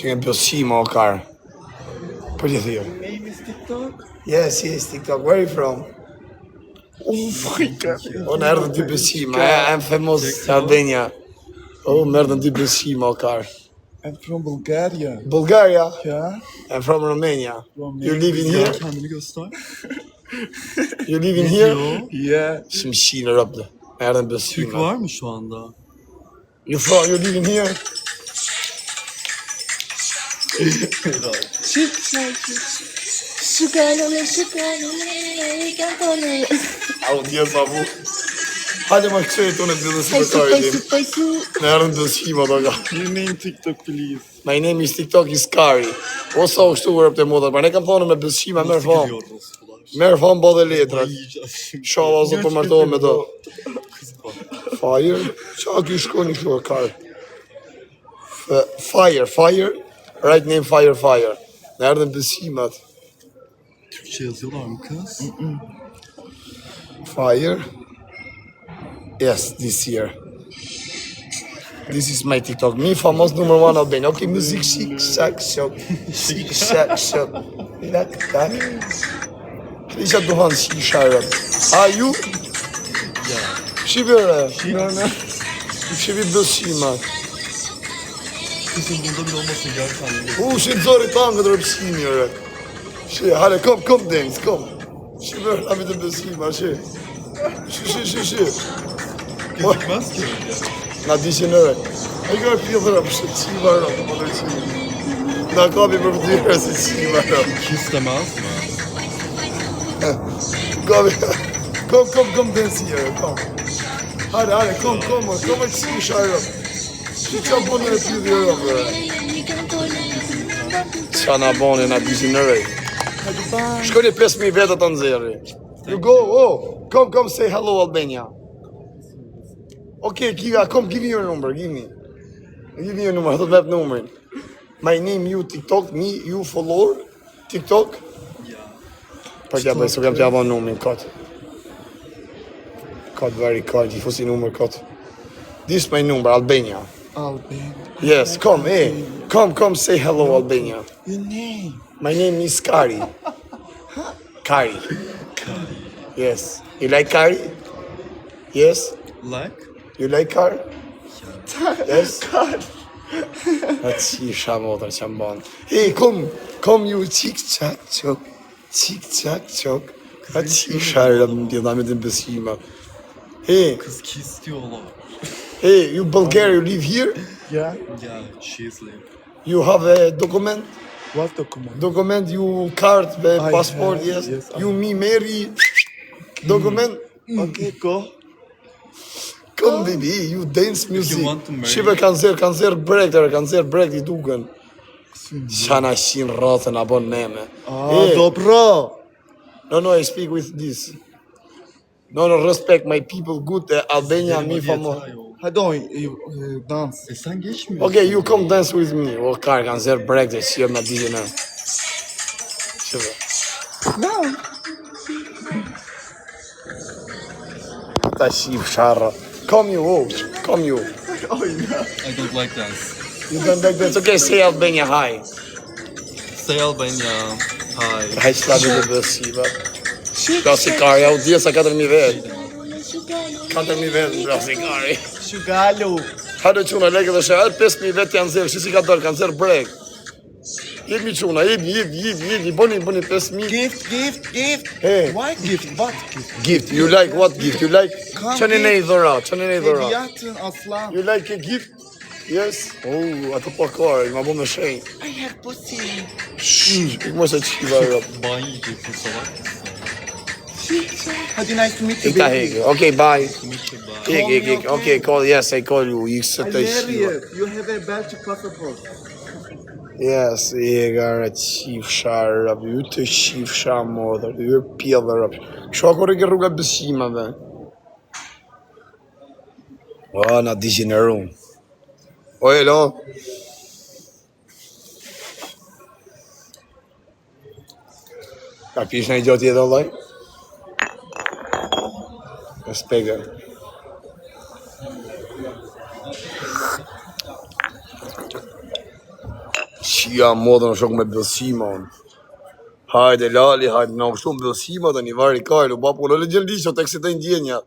Që nga besim o kar. Për që thirë? Your name is TikTok? Yes, TikTok. Where are you from? Unë erdhën ty besim, I'm famous Albania. Më erdhën ty besim o kar. I'm from Bulgaria. Bulgaria? Yeah. I'm from Romania. You live in here? Kendini göster. You live in here? Yeah. Şimdi Şiile raptı. Erdhën besim. Türk var mı şu anda? You live in here? Au, Dios avu. Hadi ma këqe e tonë të bidhën si për karin. Në erdhën besim o ka. Your name TikTok please. My name is TikTok is Kari. Osa u shtu vërëp të modat, për ne kam thonë me besima, merë famë. Merë famë bo dhe letrat. Shala ose për martohë me do. Fire? Qa kjo shko një kjo Kari? Fire. Right name Fire. Në erdhën besimat. Türkçe yazıyorlar mı kız? Fire. Yes, this year. This is my TikTok. Me famous number 1 Albania. Okay, music chic, shak, shok. Chic, shak, shok. Lak, tak. Isha duhan shisha rap. You? Shqipëre. No. Shqipi besimat. Kızım burada bile olmasın gerçekten. Shqipëzori tanë këtë rëpsimi, re. Hale, kom dance, kom. Shqipëre, na vitë besima, shi. Gözükmez ki. Na dishin ore. Ai ka pjellë rap, qiva rap, po të qiva. Na kapi për pëtyre si qiva rap. İki istemez mi? Kom dance here, kom. Hale, kom e qisha rap. Qa boni e pjellë rap, re. Qa na boni, na dishin ore. Shkoni 5.000 vetët të nxerri. You go, come say hello Albania. Okay, give me your number, give me your number, do të vep numrin. My name, you TikTok, me, you follower, TikTok? Pa kja bëj, so kam t'ja ban numrin, kat, very kat, i fusi numër, kat. This is my number, Albania. Albania. Yes, come say hello Albania. Your name? My name is Kari. Kari. Yes. You like Kari? Yes? Like? You like Kari? Yes? Atë qisha motër që më banë. Hey, kom you qik-qak qok. Atë qisha rëmë djela me të besima. Hey, Kız ki istiyorlar. you Bulgaria, you live here? Yeah. Yeah, she's live. You have a document? What document? Document, you card, passport, have, yes. yes, You, me, Mary, document. Okay, go. Come baby, you dance music. you want to marry Shqipe kanë zerë brek i duken. Qana shin rrotën abon neme. Dobro. No, I speak with this. No, respect my people, good Albania, me famo. Hadi dans. Sen geçmiyorsun. Okay, you come dance with me. O kar kanë zerë brek dhe shqip me dijin e. Shqipe. No. Ta shqip sharra. Come you. Oh, no. I don't like dance. You don't like that? Okay, say Albania hi. Say Albania. Hi. Haj shtabi dhe besiva. Ka si kari, au dhja sa 4.000 vetë. 4.000 vetë, bra si kari. Shugalo. Hajde quna, leke dhe shë, 5.000 vetë janë zerë, si ka dorë, kanë zerë brek. Jemi quna, jemi, boni 5.000. Gift. Hey. Why gift? What gift? Gift, you like what gift? You like qënë ne i dhëra. Hediyatın aslan. You like a gift? Yes? Oh, ato pa kare, ma bo me shenjë. I have pussy. Ik mos e qiva rëp. Ban yiyeceksin salak. Hadi nice to meet you, Ika baby. hege, okay, bye. Meet you, bye. Okay, call, yes, I call you. Ik së të qiva. Algeria, you have a Belgian passport. Yes, gara qif sharë, ju të qif sharë modër, ju pjellë rëpë. Kështu akore ke rruga besimave. O, na degenerum. O, hello. Ka pish në i gjotë jetë allaj? Respekt. Shia modën shok me bëllësima unë. Hajde lali, hajde në kështu me bëllësima dhe një vari kajlu, bapu në legjendisë o tek se të ndjenja.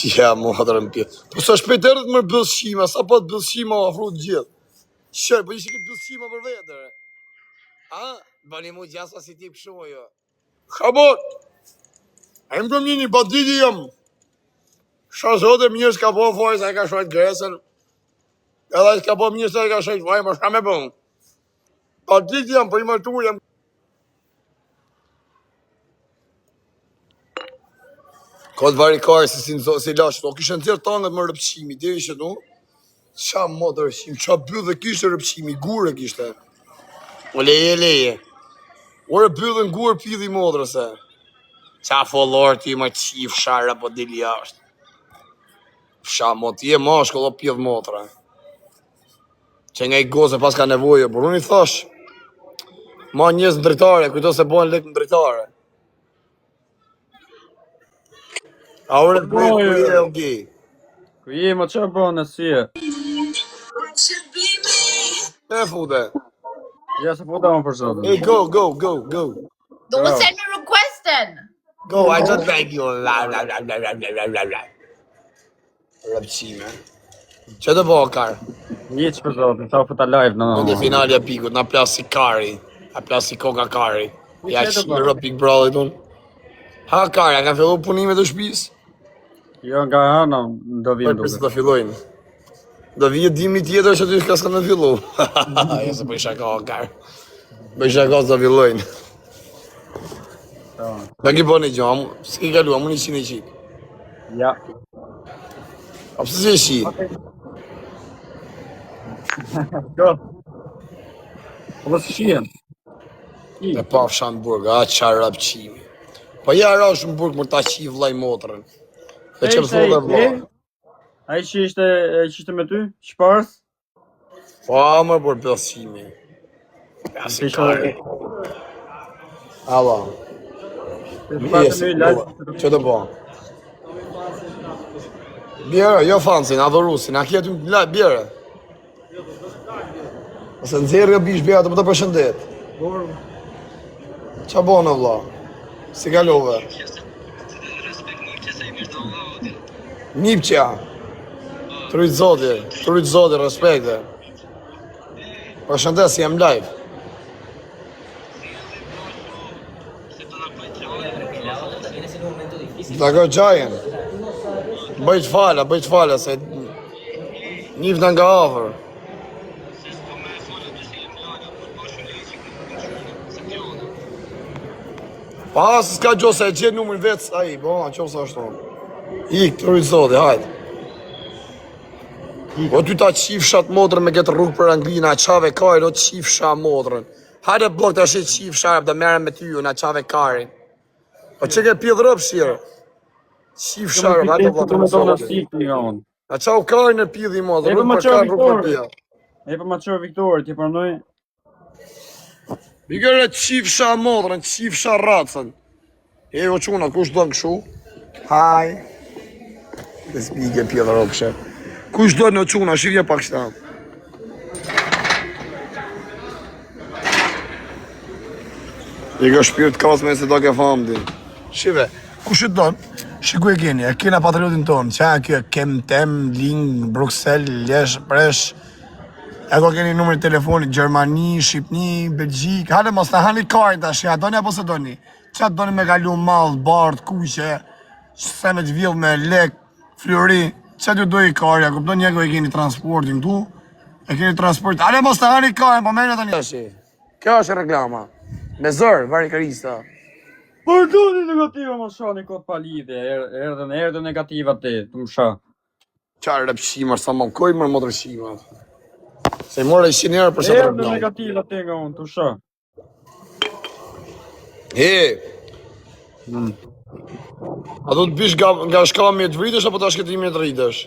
Qia modërën pjetë. Po sa shpejt erdhët mërë bëllësima, sa po të bëllësima o afru të gjithë. Shërë, po ishë këtë bëllësima për vetër. A? Bani mu gjasa si ti pëshu jo. Khabot! A im kom një badidi jam. Shka zote mirë s'ka po foj sa e ka shojt gresën. Edhe s'ka po mirë sa e ka shojt foj, më shka me bëm. Badidi jam, po i mërtur jam. Ka të vari kare si lashtë, o kishë në tjerë tangët më rëpqimi, dhe ishte du? Qa më të rëpqimi, qa byllë dhe kishte rëpqimi, gurë kishte. O leje. O rëbyllën gurë pidhi modrëse. Qa follor ti më qif shara po dili jashtë. Fsha mo ti e mashkull o pidh motra. Që nga i goze pas ka nevojë, por unë i thash, ma njës në dritare, kujto se bojnë lek në dritare. A ure të bëjë ku je o gi? Ku je më qa bënë në si e? E fute. Ja se futa më për zotë. Hey, go. Don't send me requesting. Go, I just beg you. Rëpqime. Që të bëhë karë? Një që për zotë, sa futa live në Në finalja pikut, na plas si kari. Na plas si koka kari. Ja qimë rëpik brallit unë. Ha kari, a ka fillu punimet të shpis? Jo nga hana, do vim Përse duke. të fillojnë. Do vijë dimi tjetër që ty s'ka s'ka në fillu. Jo se bëj shaka o karë. Bëj shaka s'do fillojnë. Dhe ki po një gjo, s'ki kalu, amu një qinë i qik. Ja. A pëse si e shi? Go. Po së shien. E pa fshan burg, a qa rëpqimi. Po ja rash në burg më ta qi vlaj motrën. E që më thua dhe vla. A i që ishte me ty? Shpars? Po më për pëllësimi. Ja si kari. Alo. Që të po? Bjerë, jo fansin, adhorusin, a kjetë më bjerë. Ose nëzirë bish bjerë të më të përshëndet. Qa bo në vla? Si kalove? Nipqa. Trujt zoti, respekte. Përshëndet si jem live. Tako gjajen. Bëjt fala, se njifna nga afer. Pa, se s'ka gjo se e gjenë numër vetës, aji, bo, a qo sa ashtu. Ik, të rujtë zoti, hajtë. O ty ta qifshat modrën me këtë rrugë për Anglina, qave kajrë, o qifsha modrën. Hajde blok të ashtë qifsha, da merën me ty ju, na qave kajrë. O që ke pjedhë rëpë shirë? Qifsha, hajde blok të më zoti. Na qau kajrë në pjedhë i modrë, rrugë për kajrë, rrugë për pjedhë. E për ma qërë Viktor, ti përnoj. Mikërë qifsha modrën, qifsha racën. E o quna, kush do në këshu? Haj. Dhe s'bike pjedhë rrugë këshë. Kush do në quna, shifje pak shta. I ka shpirt kasme se do ke famdi. Shive, kush do në? Shiku e keni, e kena patriotin tonë. Qa e kjo, kem, tem, ling, Bruxelles, lesh, presh. E ko keni numër telefonit, Gjermani, Shqipni, Belgjik. Hale mos në hani kajnë tash, ja, doni apo se doni? Qa doni me kalu mall, bardh, kuqe, senet vjell me lek, flori. Qa t'ju dojë karja, kupton një ko e keni transportin tu, e keni transport. Ale mos të hani kajnë, po mene të një. Kjo është reklama. Me zërë, vari karista. Por do një negativa më shani kot pa lidhje, erdhe negativa ti, të më shë. Qarë rëpshimar, sa më koj mërë më të rëpshimar. Se mora i shinjerë për shatë Erdhe reklama. negativa ti nga unë, të shë. A do të bish nga shkami e të vritësh, apo ta shketimi e të rritësh?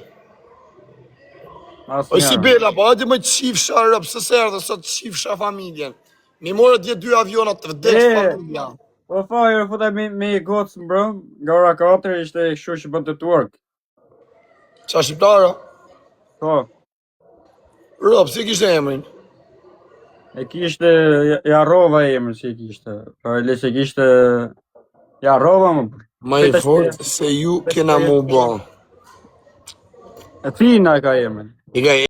O si bela, po hajde më qifsha rëp, se se erdhe sot qifsha familjen. Mi morë dje 2 avionat të vdesh familja. Po fajër, futa me gocë më brëm, nga ora 4 ishte kështu që bën të twerk. Qa shqiptara? Po, Rëp, si kishte emrin? e kishte, ja rova emrin si e kishte. Po e le se kishte, ja rova më bërë. Ma i fort se ju kena mu bo. E fina ka emrin. I ka